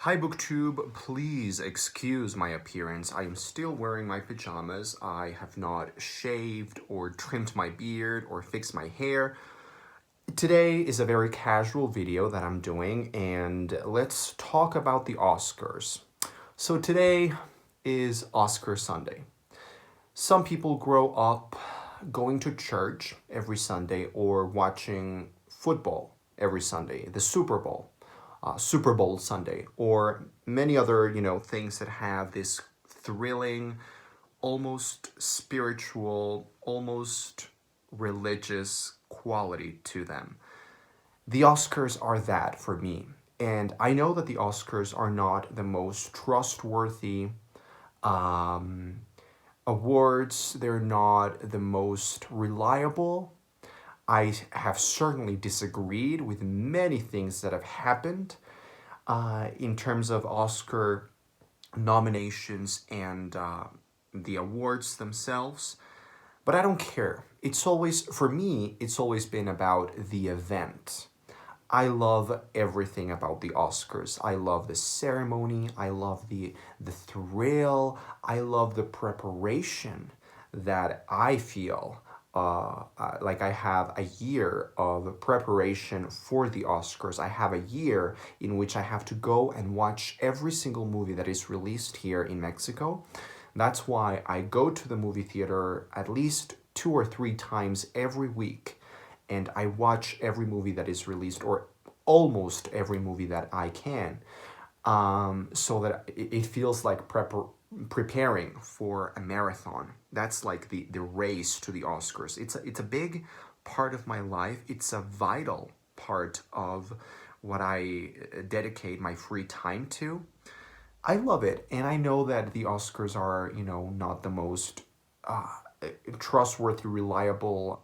Hi BookTube, please excuse my appearance. I am still wearing my pajamas. I have not shaved or trimmed my beard or fixed my hair. Today is a very casual video that I'm doing, and let's talk about the Oscars. So today is Oscar Sunday. Some people grow up going to church every Sunday or watching football every Sunday, the Super Bowl Sunday, or many other, things that have this thrilling, almost spiritual, almost religious quality to them. The Oscars are that for me. And I know that the Oscars are not the most trustworthy um, awards, they're not the most reliable. I have certainly disagreed with many things that have happened in terms of Oscar nominations and the awards themselves. But I don't care. It's always, for me, it's always been about the event. I love everything about the Oscars. I love the ceremony. I love the thrill. I love the preparation that I feel like I have a year of preparation for the Oscars. I have a year in which I have to go and watch every single movie that is released here in Mexico. That's why I go to the movie theater at least 2 or 3 times every week, and I watch every movie that is released, or almost every movie that I can, so that it feels like preparing for a marathon. That's like the race to the Oscars. It's a big part of my life. It's a vital part of what I dedicate my free time to. I love it, and I know that the Oscars are, not the most uh, trustworthy, reliable,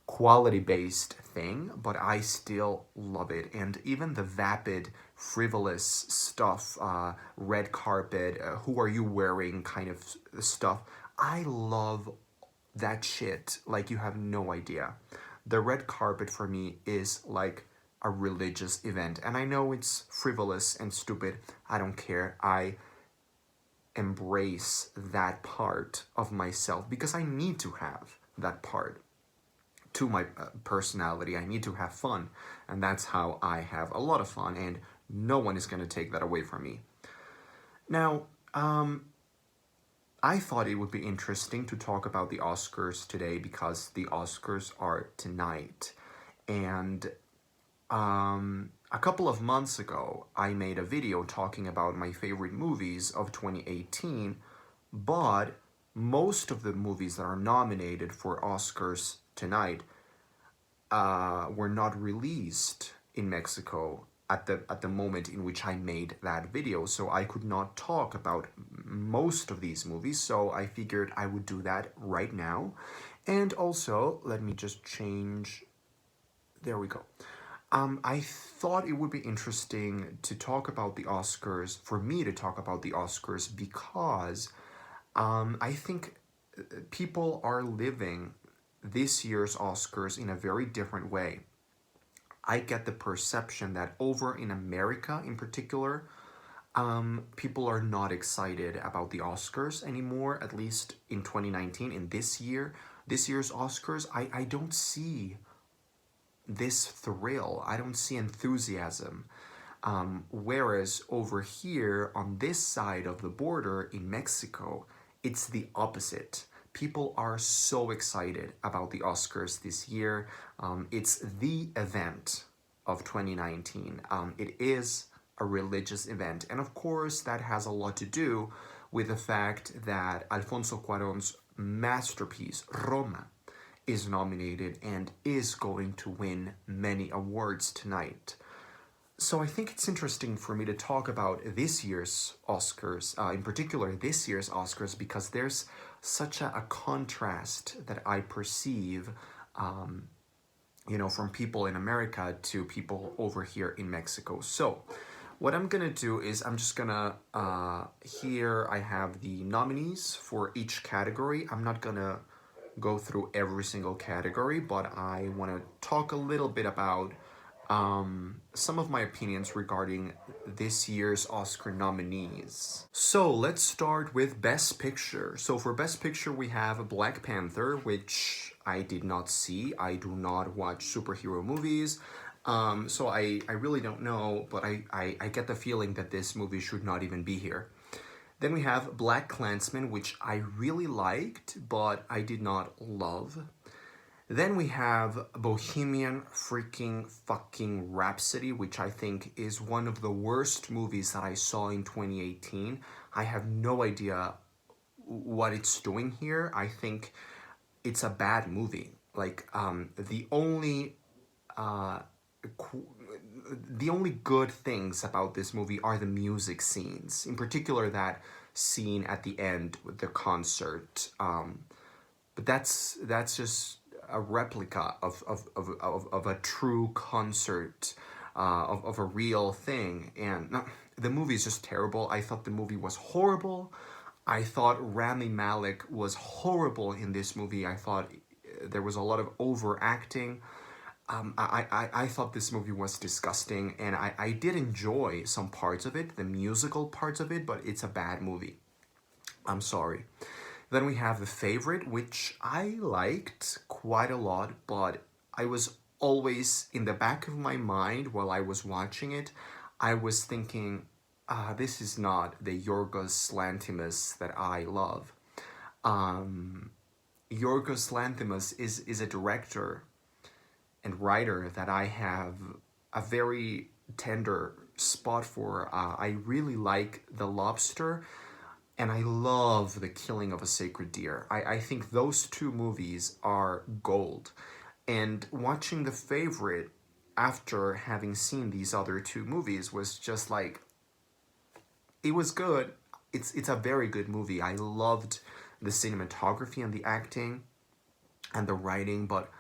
quality-based thing, but I still love it. And even the vapid, frivolous stuff, red carpet, who are you wearing kind of stuff, I love that shit like you have no idea. The red carpet for me is like a religious event. And I know it's frivolous and stupid. I don't care. I embrace that part of myself because I need to have that part to my personality. I need to have fun. And that's how I have a lot of fun. And no one is going to take that away from me. Now, I thought it would be interesting to talk about the Oscars today because the Oscars are tonight. And a couple of months ago, I made a video talking about my favorite movies of 2018, but most of the movies that are nominated for Oscars tonight were not released in Mexico at the moment in which I made that video, so I could not talk about most of these movies, so I figured I would do that right now. And also, let me just change, there we go. I thought it would be interesting to talk about the Oscars, for me to talk about the Oscars, because I think people are living this year's Oscars in a very different way. I get the perception that over in America in particular, people are not excited about the Oscars anymore, at least in 2019, in this year's Oscars. I don't see this thrill. I don't see enthusiasm. Whereas over here on this side of the border in Mexico, it's the opposite. People are so excited about the Oscars this year. It's the event of 2019. It is a religious event. And of course, that has a lot to do with the fact that Alfonso Cuarón's masterpiece, Roma, is nominated and is going to win many awards tonight. So I think it's interesting for me to talk about this year's Oscars, in particular this year's Oscars, because there's such a contrast that I perceive, from people in America to people over here in Mexico. So what I'm gonna do is I'm just gonna, here I have the nominees for each category. I'm not gonna go through every single category, but I wanna talk a little bit about some of my opinions regarding this year's Oscar nominees. So let's start with Best Picture. So for Best Picture, we have Black Panther, which I did not see. I do not watch superhero movies. So I really don't know, but I get the feeling that this movie should not even be here. Then we have Black Klansman, which I really liked, but I did not love. Then we have Bohemian freaking fucking Rhapsody, which I think is one of the worst movies that I saw in 2018. I have no idea what it's doing here. I think it's a bad movie. Like, the only good things about this movie are the music scenes, in particular that scene at the end with the concert. But that's just a replica of a true concert, of a real thing. And no, the movie is just terrible. I thought the movie was horrible. I thought Rami Malek was horrible in this movie. I thought there was a lot of overacting. I thought this movie was disgusting, and I did enjoy some parts of it, the musical parts of it, but it's a bad movie. I'm sorry. Then we have The Favorite, which I liked quite a lot, but I was always in the back of my mind while I was watching it, I was thinking, this is not the Yorgos Lanthimos that I love. Yorgos Lanthimos is a director and writer that I have a very tender spot for. I really like The Lobster, and I love The Killing of a Sacred Deer. I think those two movies are gold. And watching The Favorite after having seen these other two movies was just like, it was good. It's a very good movie. I loved the cinematography and the acting and the writing, but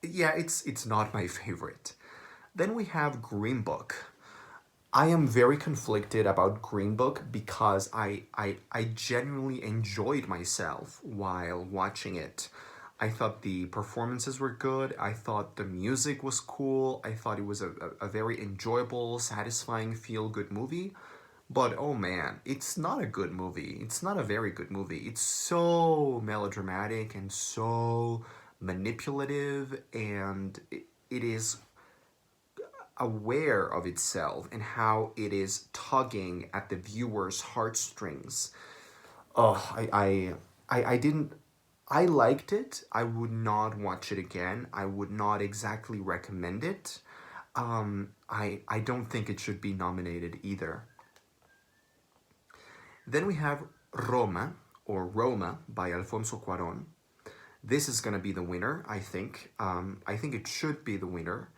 yeah, it's not my favorite. Then we have Green Book. I am very conflicted about Green Book because I genuinely enjoyed myself while watching it. I thought the performances were good. I thought the music was cool. I thought it was a very enjoyable, satisfying, feel-good movie. But oh man, it's not a good movie. It's not a very good movie. It's so melodramatic and so manipulative, and it is aware of itself and how it is tugging at the viewer's heartstrings. Oh, I didn't. I liked it. I would not watch it again. I would not exactly recommend it. I don't think it should be nominated either. Then we have Roma, or Roma, by Alfonso Cuarón. This is gonna be the winner, I think. I think it should be the winner.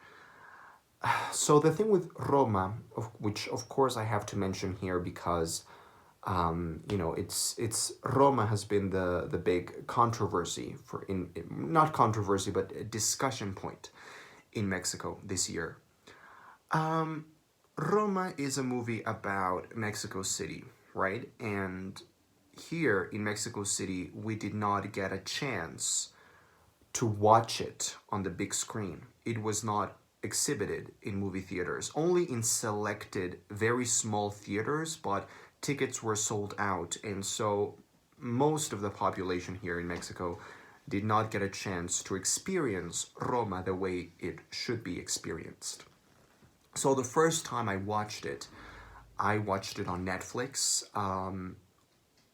So the thing with Roma, which of course I have to mention here because, it's Roma has been the big controversy for not controversy but a discussion point in Mexico this year. Roma is a movie about Mexico City, right? And here in Mexico City, we did not get a chance to watch it on the big screen. It was not exhibited in movie theaters, only in selected, very small theaters, but tickets were sold out, and so most of the population here in Mexico did not get a chance to experience Roma the way it should be experienced. So the first time I watched it on Netflix,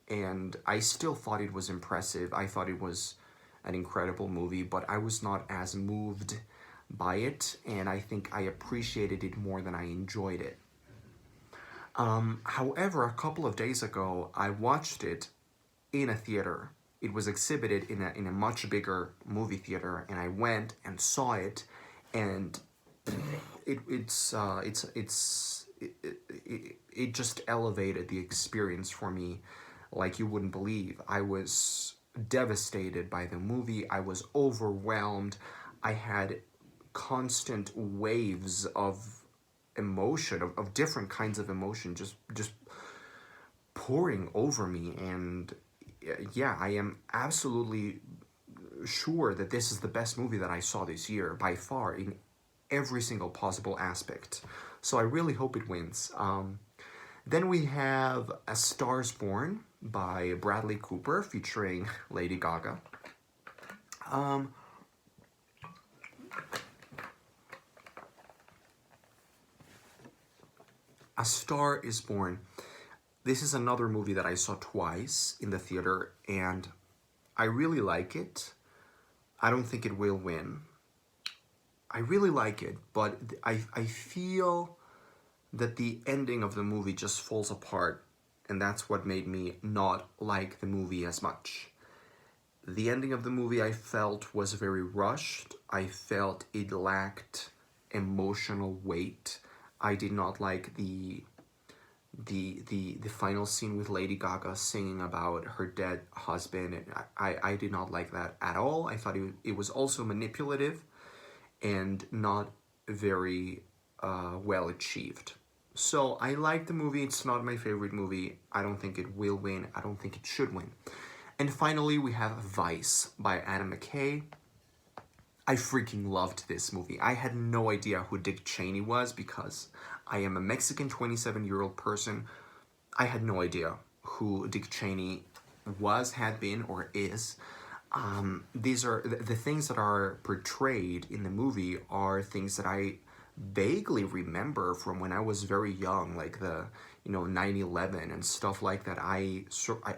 and I still thought it was impressive. I thought it was an incredible movie, but I was not as moved by it, and I think I appreciated it more than I enjoyed it. However, a couple of days ago, I watched it in a theater. It was exhibited in a much bigger movie theater, and I went and saw it, and it just elevated the experience for me like you wouldn't believe. I was devastated by the movie. I was overwhelmed. I had constant waves of emotion, of different kinds of emotion, just pouring over me. And yeah, I am absolutely sure that this is the best movie that I saw this year by far, every single possible aspect. So I really hope it wins. Then we have A Star is Born by Bradley Cooper featuring Lady Gaga. A Star is Born. This is another movie that I saw twice in the theater, and I really like it. I don't think it will win. I really like it, but I feel that the ending of the movie just falls apart, and that's what made me not like the movie as much. The ending of the movie I felt was very rushed. I felt it lacked emotional weight. I did not like the final scene with Lady Gaga singing about her dead husband, and I did not like that at all. I thought it was also manipulative and not very well achieved. So I like the movie. It's not my favorite movie. I don't think it will win. I don't think it should win. And finally, we have Vice by Adam McKay. I freaking loved this movie. I had no idea who Dick Cheney was because I am a Mexican 27-year-old person. I had no idea who Dick Cheney was, had been, or is. These are the things that are portrayed in the movie are things that I vaguely remember from when I was very young, like the 9/11 and stuff like that. I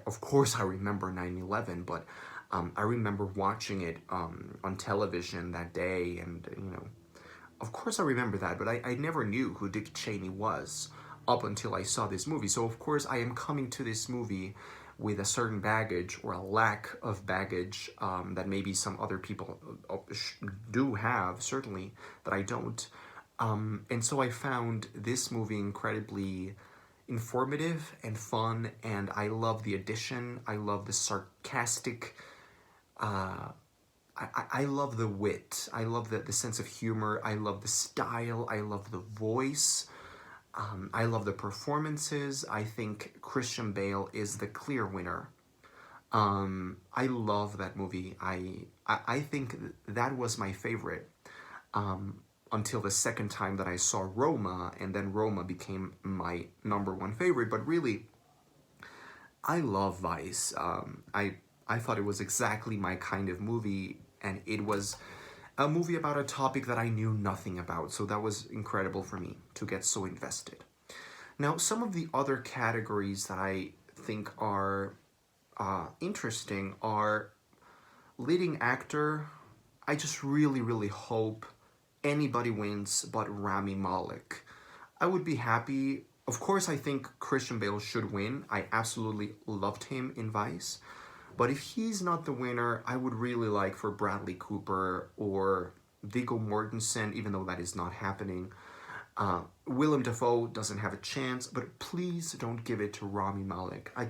of course I remember 9/11, but I remember watching it on television that day, and of course I remember that, but I never knew who Dick Cheney was up until I saw this movie. So of course I am coming to this movie with a certain baggage or a lack of baggage that maybe some other people do have, certainly, that I don't. And so I found this movie incredibly informative and fun, and I love the addition. I love the sarcastic. I love the wit. I love the sense of humor. I love the style. I love the voice. I love the performances. I think Christian Bale is the clear winner. I love that movie. I think that was my favorite until the second time that I saw Roma, and then Roma became my #1 favorite. But really, I love Vice. I thought it was exactly my kind of movie, and it was a movie about a topic that I knew nothing about, so that was incredible for me to get so invested. Now, some of the other categories that I think are interesting are leading actor. I just really, really hope anybody wins but Rami Malek. I would be happy. Of course, I think Christian Bale should win. I absolutely loved him in Vice. But if he's not the winner, I would really like for Bradley Cooper or Viggo Mortensen, even though that is not happening. Willem Dafoe doesn't have a chance, but please don't give it to Rami Malek. I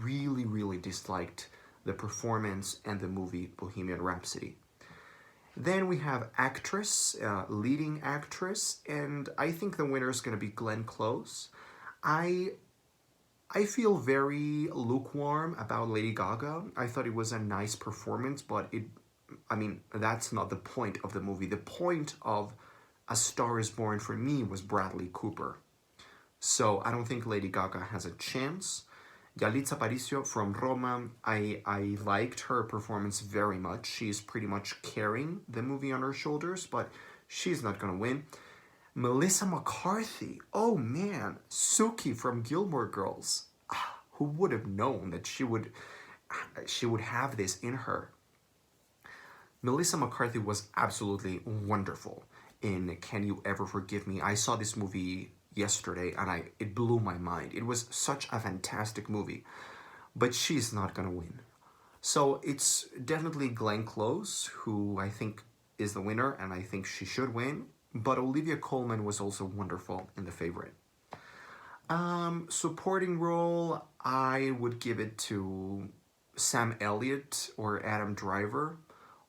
really, really disliked the performance and the movie Bohemian Rhapsody. Then we have actress, leading actress, and I think the winner is going to be Glenn Close. I feel very lukewarm about Lady Gaga. I thought it was a nice performance, but that's not the point of the movie. The point of A Star is Born for me was Bradley Cooper. So I don't think Lady Gaga has a chance. Yalitza Aparicio from Roma, I liked her performance very much. She's pretty much carrying the movie on her shoulders, but she's not going to win. Melissa McCarthy, oh man, Suki from Gilmore Girls. Who would have known that she would have this in her? Melissa McCarthy was absolutely wonderful in Can You Ever Forgive Me? I saw this movie yesterday and it blew my mind. It was such a fantastic movie, but she's not gonna win. So it's definitely Glenn Close, who I think is the winner, and I think she should win. But Olivia Colman was also wonderful in The Favorite. Supporting role, I would give it to Sam Elliott or Adam Driver,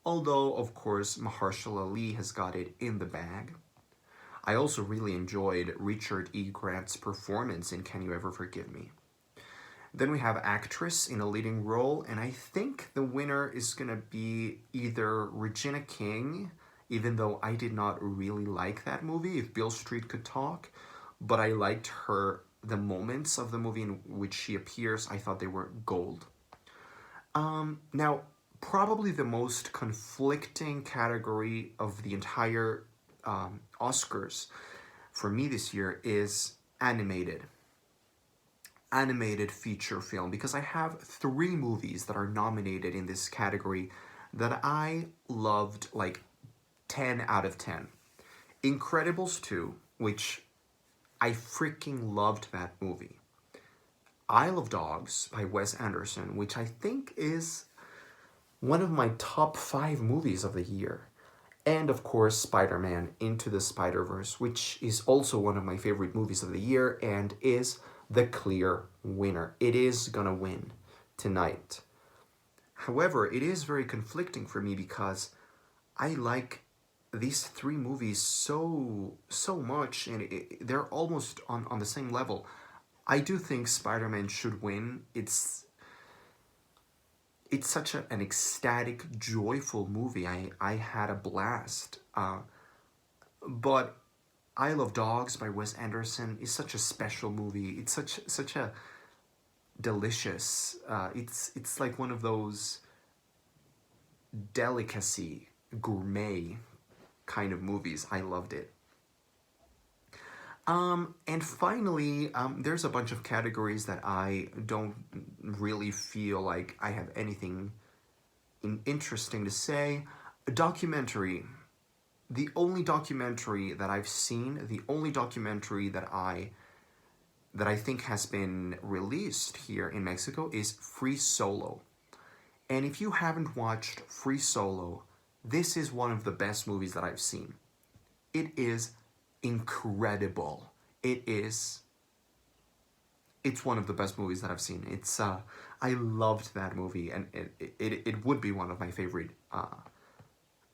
although, of course, Mahershala Ali has got it in the bag. I also really enjoyed Richard E. Grant's performance in Can You Ever Forgive Me? Then we have actress in a leading role, and I think the winner is going to be either Regina King even though I did not really like that movie, If Beale Street Could Talk, but I liked her, the moments of the movie in which she appears, I thought they were gold. Now, probably the most conflicting category of the entire Oscars for me this year is animated feature film, because I have three movies that are nominated in this category that I loved like 10 out of 10. Incredibles 2, which I freaking loved that movie. Isle of Dogs by Wes Anderson, which I think is one of my top 5 movies of the year. And of course, Spider Man Into the Spider Verse, which is also one of my favorite movies of the year and is the clear winner. It is gonna win tonight. However, it is very conflicting for me because I like these three movies so much, and they're almost on the same level. I do think Spider-Man should win. It's such an ecstatic, joyful movie. I had a blast. But Isle of Dogs by Wes Anderson is such a special movie. It's such a delicious. It's like one of those delicacy, gourmet kind of movies. I loved it. And finally, there's a bunch of categories that I don't really feel like I have anything interesting to say. A documentary. The only documentary that I've seen, the only documentary that I think has been released here in Mexico is Free Solo. And if you haven't watched Free Solo, this is one of the best movies that I've seen. It is incredible. It's one of the best movies that I've seen. I loved that movie, and it would be one of my favorite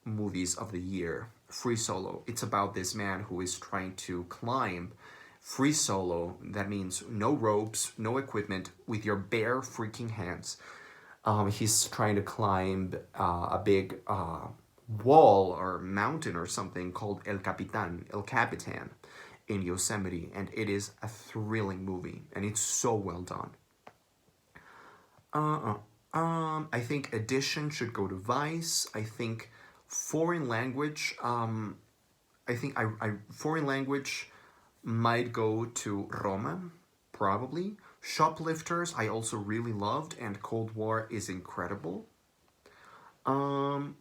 movies of the year. Free Solo. It's about this man who is trying to climb free solo. That means no ropes, no equipment, with your bare freaking hands. He's trying to climb a big wall or mountain or something called El Capitan in Yosemite, and it is a thrilling movie, and it's so well done. I think Edition should go to Vice. I think foreign language. I foreign language might go to Roma, probably. Shoplifters, I also really loved, and Cold War is incredible. Um,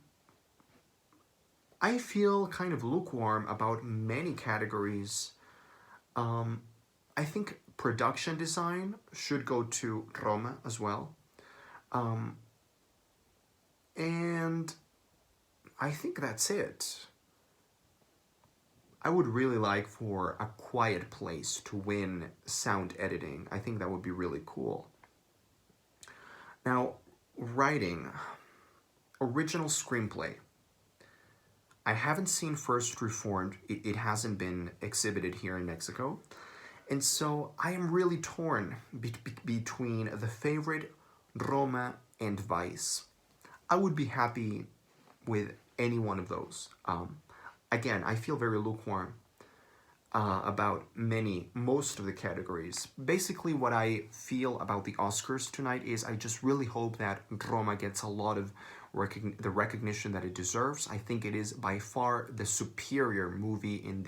I feel kind of lukewarm about many categories. Um, I think production design should go to Roma as well. Um, and I think that's it. I would really like for A Quiet Place to win sound editing. I think that would be really cool. Now, writing. Original screenplay. I haven't seen First Reformed. It hasn't been exhibited here in Mexico. And so I am really torn between the favorite Roma and Vice. I would be happy with any one of those. Again, I feel very lukewarm about most of the categories. Basically, what I feel about the Oscars tonight is I just really hope that Roma gets a lot of the recognition that it deserves. I think it is by far the superior movie in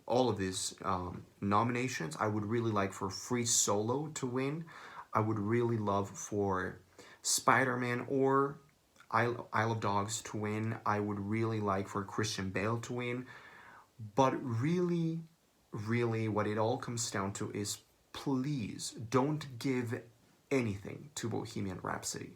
all of these nominations. I would really like for Free Solo to win. I would really love for Spider-Man or Isle of Dogs to win. I would really like for Christian Bale to win. But really, really, what it all comes down to is please don't give anything to Bohemian Rhapsody.